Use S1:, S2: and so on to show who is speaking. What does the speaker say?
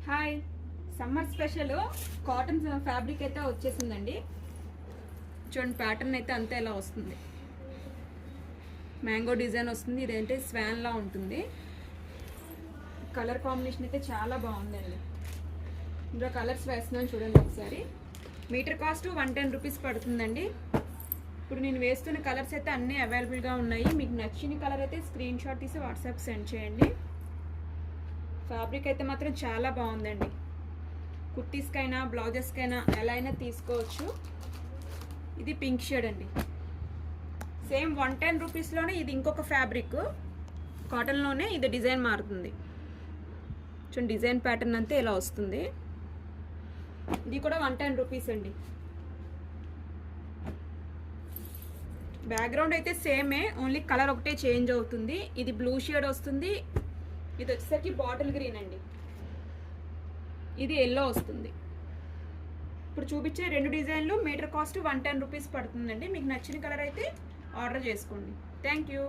S1: Hi, summer special cotton fabric అయితే వచ్చేసిందండి. చూడండి, ప్యాటర్న్ అయితే అంతే ఇలా వస్తుంది. మ్యాంగో డిజైన్ వస్తుంది. ఇదేంటే స్వాన్ లా ఉంటుంది. కలర్ కాంబినేషన్ అయితే చాలా బాగుందండి. ఇందులో కలర్స్ వేస్తున్నాను చూడండి ఒకసారి. మీటర్ కాస్ట్ 110 రూపీస్ పడుతుందండి. ఇప్పుడు నేను వేస్తున్న కలర్స్ అయితే అన్నీ అవైలబుల్గా ఉన్నాయి. మీకు నచ్చిన కలర్ అయితే స్క్రీన్ షాట్ తీసి వాట్సాప్ సెండ్ చేయండి. ఫ్యాబ్రిక్ అయితే మాత్రం చాలా బాగుందండి. కుర్తీస్కైనా బ్లౌజెస్కైనా ఎలా అయినా తీసుకోవచ్చు. ఇది పింక్ షేడ్ అండి. సేమ్ 110 రూపీస్లోనే ఇది ఇంకొక ఫ్యాబ్రిక్ కాటన్లోనే ఇది డిజైన్ మారుతుంది. చూడండి, డిజైన్ ప్యాటర్న్ అంతే ఇలా వస్తుంది. ఇది కూడా 110 రూపీస్ అండి. బ్యాక్గ్రౌండ్ అయితే సేమే, ఓన్లీ కలర్ ఒకటే చేంజ్ అవుతుంది. ఇది బ్లూ షేడ్ వస్తుంది. ఇది వచ్చేసరికి బాటిల్ గ్రీన్ అండి. ఇది ఎల్లో వస్తుంది. ఇప్పుడు చూపించే రెండు డిజైన్లు మీటర్ కాస్ట్ 110 రూపీస్ పడుతుందండి. మీకు నచ్చిన కలర్ అయితే ఆర్డర్ చేసుకోండి. Thank you.